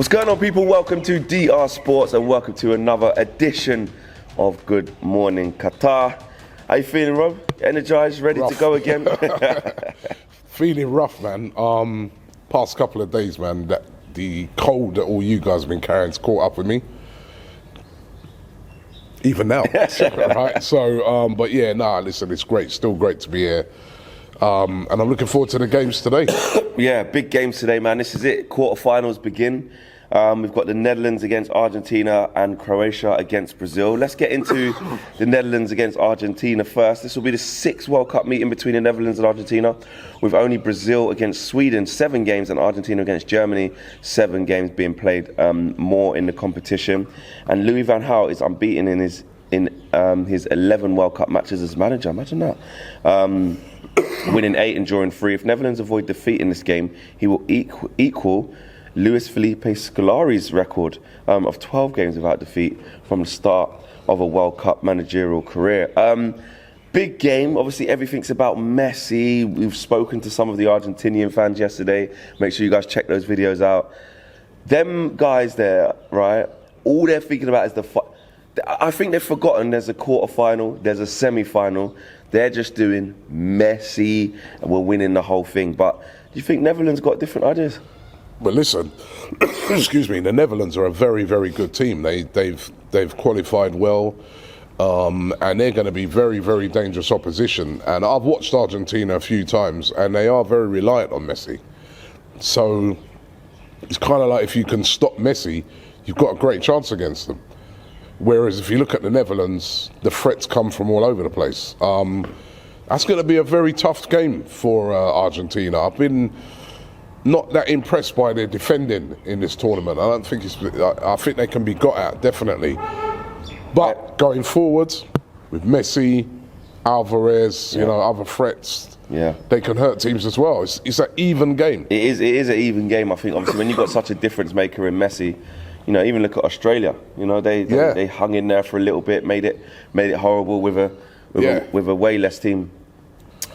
What's going on, people? Welcome to DR Sports and welcome to another edition of Good Morning Qatar. How you feeling, Rob? Energized, ready to go again? Feeling rough, man. Past couple of days, man, that the cold that all you guys have been carrying's caught up with me. Even now, right? So, but yeah, listen, it's great. Still great to be here. And I'm looking forward to the games today. Yeah, big games today, man. This is it. Quarterfinals begin. We've got the Netherlands against Argentina and Croatia against Brazil. Let's get into the Netherlands against Argentina first. This will be the 6th World Cup meeting between the Netherlands and Argentina, with only Brazil against Sweden 7 games and Argentina against Germany 7 games being played more in the competition. And Louis van Gaal is unbeaten in his 11 World Cup matches as manager. Imagine that. Winning 8 and drawing 3. If Netherlands avoid defeat in this game, he will equal Luis Felipe Scolari's record of 12 games without defeat from the start of a World Cup managerial career. Big game. Obviously, everything's about Messi. We've spoken to some of the Argentinian fans yesterday. Make sure you guys check those videos out. Them guys there, right, all they're thinking about is I think they've forgotten there's a quarter-final, there's a semi-final. They're just doing Messi and we're winning the whole thing. But do you think Netherlands got different ideas? But listen, excuse me, the Netherlands are a very, very good team. They've qualified well, and they're going to be very, very dangerous opposition. And I've watched Argentina a few times, and they are very reliant on Messi. So it's kind of like if you can stop Messi, you've got a great chance against them. Whereas if you look at the Netherlands, the threats come from all over the place. That's going to be a very tough game for Argentina. I've been not that impressed by their defending in this tournament. I think they can be got at, definitely. But going forward, with Messi, Alvarez, other threats, they can hurt teams as well. It's an even game. It is an even game, I think. Obviously, when you've got such a difference maker in Messi, even look at Australia. They hung in there for a little bit, made it horrible with a way less team,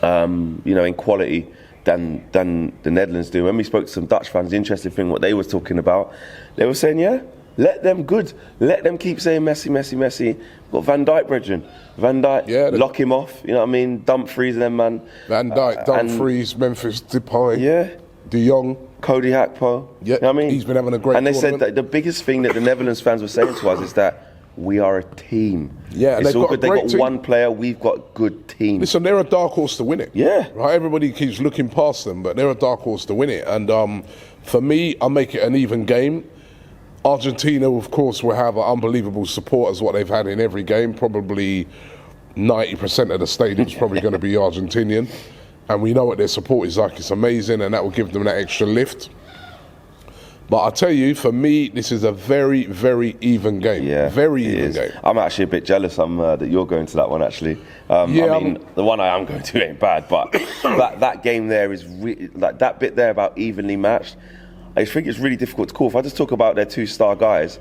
in quality than the Netherlands do. When we spoke to some Dutch fans, the interesting thing what they was talking about, they were saying, let them keep saying Messi, Messi, Messi. Got Van Dijk, brethren. Van Dijk, lock him off. You know what I mean? Dumfries and them, man. Van Dijk, Dumfries, Memphis Depay, De Jong, Cody Gakpo. Yeah, you know what I mean? He's been having a great And they tournament. said that the biggest thing that the Netherlands fans were saying to us is that we are a team. Yeah, it's all good. They've got team. one player, we've got good team. Listen, they're a dark horse to win it. Yeah. Right? Everybody keeps looking past them, but they're a dark horse to win it. And for me, I make it an even game. Argentina, of course, will have unbelievable support as what they've had in every game. Probably 90% of the stadium's probably going to be Argentinian. And we know what their support is like. It's amazing, and that will give them that extra lift. But I tell you, for me, this is a very, very even game. Yeah, very even game. I'm actually a bit jealous that you're going to that one, actually. The one I am going to ain't bad, but that game there is like that bit there about evenly matched. I think it's really difficult to call. If I just talk about their 2-star guys,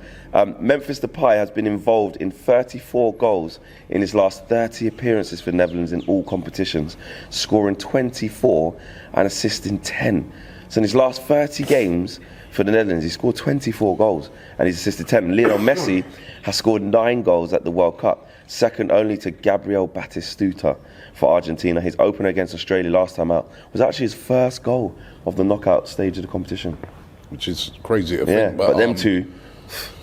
Memphis Depay has been involved in 34 goals in his last 30 appearances for the Netherlands in all competitions, scoring 24 and assisting 10. So in his last 30 games for the Netherlands, he scored 24 goals and he's assisted 10. Lionel Messi has scored 9 goals at the World Cup, second only to Gabriel Batistuta for Argentina. His opener against Australia last time out was actually his first goal of the knockout stage of the competition. Which is crazy to think. But them two,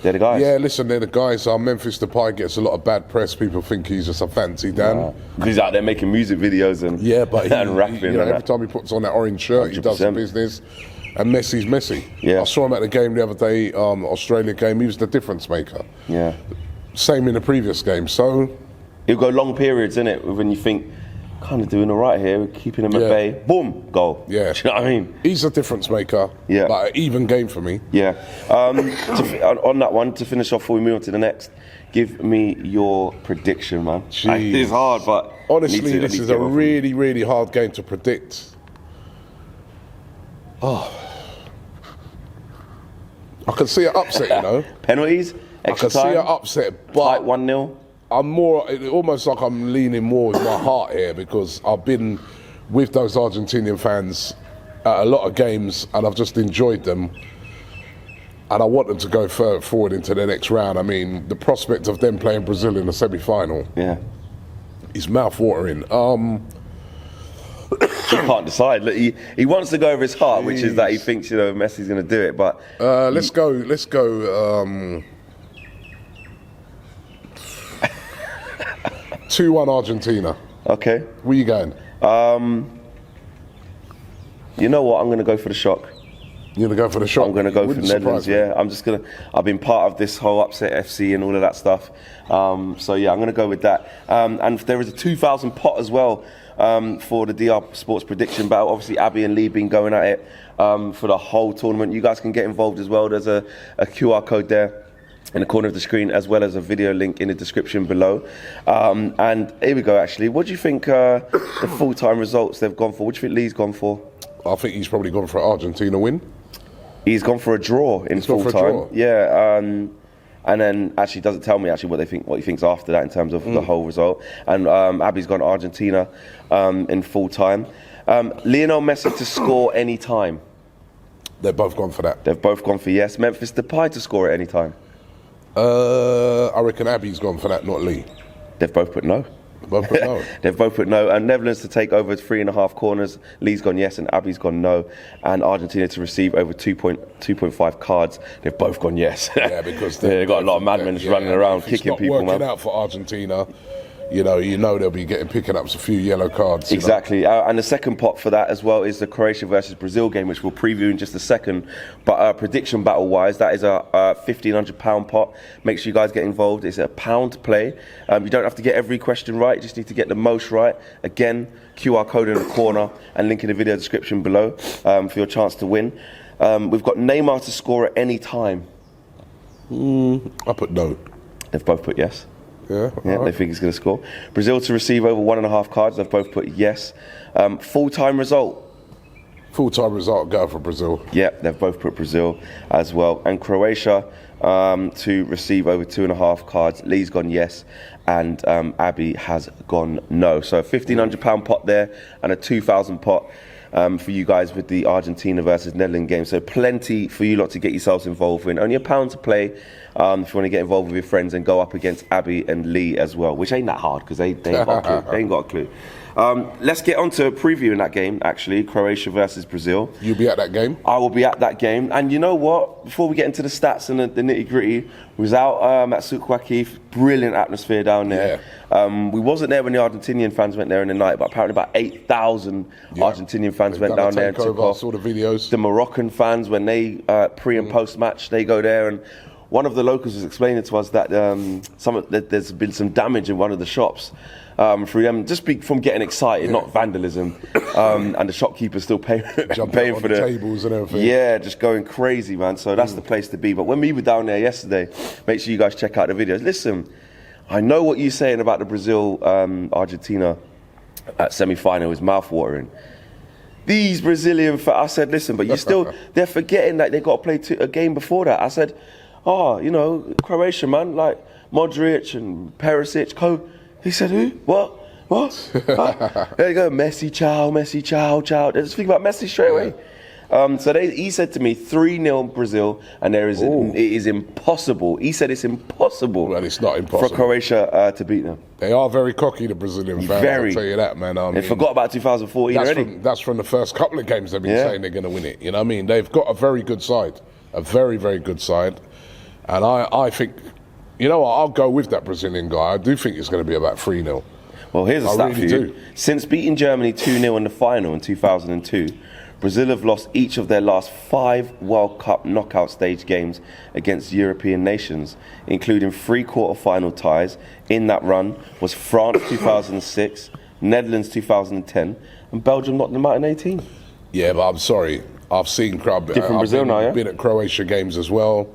they're the guys. Yeah, listen, they're the guys. Memphis Depay gets a lot of bad press. People think he's just a fancy Dan. He's out there making music videos and and rapping. Every time he puts on that orange shirt, 100%. He does the business. And Messi's Messi. Yeah. I saw him at the game the other day, Australia game. He was the difference maker. Yeah. Same in the previous game. So it'll go long periods, innit? When you think, kind of doing all right here, keeping him at bay. Boom, goal. Yeah. Do you know what I mean? He's a difference maker. Yeah. Like an even game for me. Yeah. On that one, to finish off before we move on to the next, give me your prediction, man. It's hard, but honestly, this is a really, really hard game to predict. Oh. I can see it upset, Penalties, extra time. I can see it upset, but 1-0. I'm almost like I'm leaning more with my heart here because I've been with those Argentinian fans at a lot of games and I've just enjoyed them. and I want them to go forward into the next round. I mean, the prospect of them playing Brazil in the semi-final is mouth-watering. He can't decide. Look, he wants to go over his heart, which is that he thinks Messi's going to do it. But let's go. 2-1 Argentina. Okay. Where you going? You know what? I'm going to go for the shock. You're going to go for the shock? I'm going to go for the Netherlands, yeah. I've been part of this whole upset FC and all of that stuff. So, yeah, I'm going to go with that. And there is a 2,000 pot as well for the DR Sports Prediction Battle. Obviously, Abby and Lee been going at it for the whole tournament. You guys can get involved as well. There's a QR code there in the corner of the screen, as well as a video link in the description below. And here we go, actually. What do you think the full-time results they've gone for? What do you think Lee's gone for? I think he's probably gone for an Argentina win. He's gone for a draw in full-time. Yeah, and then actually doesn't tell me what he thinks after that in terms of the whole result. And Abby's gone Argentina in full-time. Lionel Messi to score any time. They've both gone for that. They've both gone for yes. Memphis Depay to score at any time. I reckon Abby's gone for that, not Lee. They've both put no. Both put no. They've both put no. And Netherlands to take over 3.5 corners. Lee's gone yes and Abby's gone no. And Argentina to receive over 2.5 cards. They've both gone yes. Yeah, because they've got a lot of madmen just running around kicking people, man. Working out for Argentina. You know they'll be picking up a few yellow cards. Exactly. And the second pot for that as well is the Croatia versus Brazil game, which we'll preview in just a second. But prediction battle-wise, that is a £1,500 pot. Make sure you guys get involved. It's £1 to play. You don't have to get every question right. You just need to get the most right. Again, QR code in the corner and link in the video description below for your chance to win. We've got Neymar to score at any time. I put no. They've both put yes. Yeah, right. They think he's going to score. Brazil to receive over 1.5 cards. They've both put yes. Full-time result. Full-time result, go for Brazil. Yeah, they've both put Brazil as well. And Croatia to receive over 2.5 cards. Lee's gone yes, and Abby has gone no. So a £1,500 pot there and a 2,000 pot for you guys with the Argentina versus Netherlands game. So plenty for you lot to get yourselves involved in. Only £1 to play. If you want to get involved with your friends and go up against Abby and Lee as well, which ain't that hard because they ain't got a clue. They ain't got a clue. Let's get on to previewing that game, actually, Croatia versus Brazil. You'll be at that game? I will be at that game. And you know what? Before we get into the stats and the nitty-gritty, we was out at Souk Waqif. Brilliant atmosphere down there. Yeah. We wasn't there when the Argentinian fans went there in the night, but apparently about 8,000 Argentinian fans went down there and took off. I saw the videos. The Moroccan fans, when they pre- and post-match, they go there. And one of the locals was explaining to us that there's been some damage in one of the shops through them, just from getting excited, not vandalism. And the shopkeeper's still paying for the tables and everything. Yeah, just going crazy, man. So that's the place to be. But when we were down there yesterday, make sure you guys check out the videos. Listen, I know what you're saying about the Brazil-Argentina semi-final is mouth-watering. These Brazilian I said, listen, but they're forgetting that they got to play a game before that. I said, Croatia, man, like Modric and Perisic, He said, who? What? There you go, Messi, ciao. Just think about Messi straight away. He said to me, 3-0 Brazil, and it is impossible. He said it's impossible. Well, it's not impossible for Croatia to beat them. They are very cocky, the Brazilian fans. I'll tell you that, man. They forgot about 2014 already. That's from the first couple of games they've been saying they're going to win it. You know what I mean? They've got a very good side, a very, very good side. And I think, you know what, I'll go with that Brazilian guy. I do think it's going to be about 3-0. Well, here's a stat for you. Since beating Germany 2-0 in the final in 2002, Brazil have lost each of their last 5 World Cup knockout stage games against European nations, including 3 quarter-final ties. In that run was France 2006, Netherlands 2010, and Belgium knocked them out in 18. Yeah, but I'm sorry. I've seen Brazil now, been at Croatia games as well.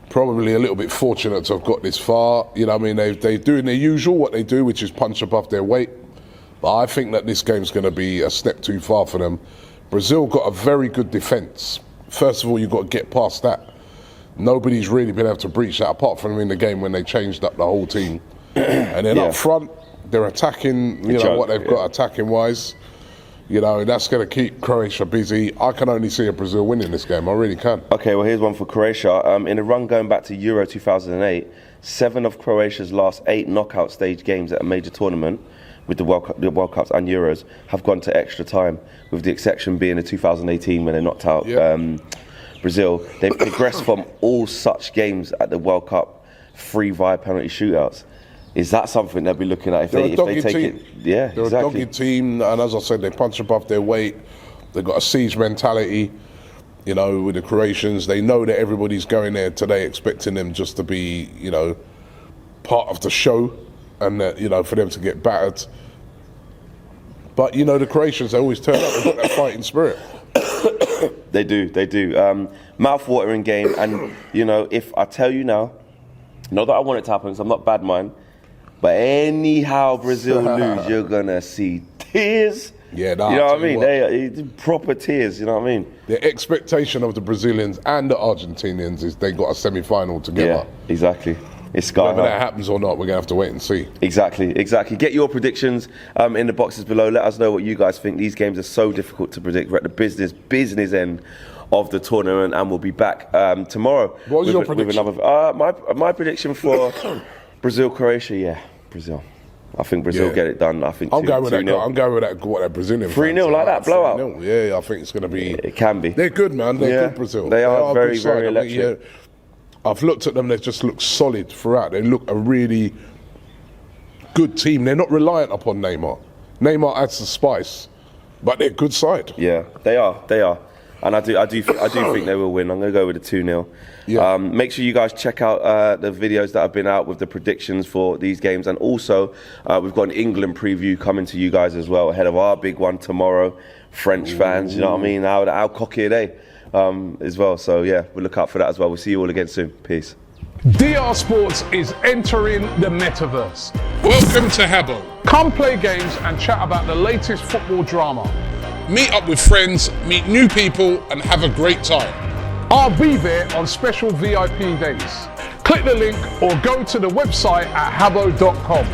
Probably a little bit fortunate to have got this far. You know what I mean? They're doing their usual, what they do, which is punch above their weight. But I think that this game's going to be a step too far for them. Brazil got a very good defence. First of all, you've got to get past that. Nobody's really been able to breach that, apart from in the game when they changed up the whole team. And then up front, they're attacking, what they've got attacking-wise. You know, that's going to keep Croatia busy. I can only see a Brazil winning this game. I really can. Okay, well, here's one for Croatia. In a run going back to Euro 2008, 7 of Croatia's last 8 knockout stage games at a major tournament, with the World Cups and Euros, have gone to extra time, with the exception being the 2018 when they knocked out Brazil. They've progressed from all such games at the World Cup free via penalty shootouts. Is that something they'll be looking at if they take it? Yeah, they're exactly. a dogged team, and as I said, they punch above their weight. They've got a siege mentality. You know, with the Croatians, they know that everybody's going there today expecting them just to be, you know, part of the show, and that, you know, for them to get battered. But you know, the Croatians, they always turn up. They've got that fighting spirit. They do. Mouth-watering game, and you know, if I tell you now, not that I want it to happen, because I'm not bad mind. But anyhow Brazil lose, you're going to see tears. Yeah, you know what I mean? They proper tears, you know what I mean? The expectation of the Brazilians and the Argentinians is they got a semi-final together. Yeah, exactly. It's sky Whether high. that happens or not, we're going to have to wait and see. Exactly. Get your predictions in the boxes below. Let us know what you guys think. These games are so difficult to predict. We're at the business end of the tournament, and we'll be back tomorrow. What was your prediction? With another, my prediction for Brazil-Croatia, Brazil. I think Brazil get it done. I think I'm going with that. 2-0. I'm going with that. What that Brazilian 3-0 like that blowout. 3-0. Yeah, I think it's going to be. It can be. They're good, man. They're good, Brazil. They are very, good side. very electric. I mean, I've looked at them. They just look solid throughout. They look a really good team. They're not reliant upon Neymar. Neymar adds the spice, but they're a good side. Yeah, they are. And I do think they will win. I'm going to go with a 2-0. Yeah. Make sure you guys check out the videos that have been out with the predictions for these games. And also, we've got an England preview coming to you guys as well, ahead of our big one tomorrow. French fans, you know what I mean? How cocky are they as well? So, yeah, we'll look out for that as well. We'll see you all again soon. Peace. DR Sports is entering the metaverse. Welcome to Habbo. Come play games and chat about the latest football drama. Meet up with friends, meet new people, and have a great time. I'll be there on special VIP days. Click the link or go to the website at habbo.com.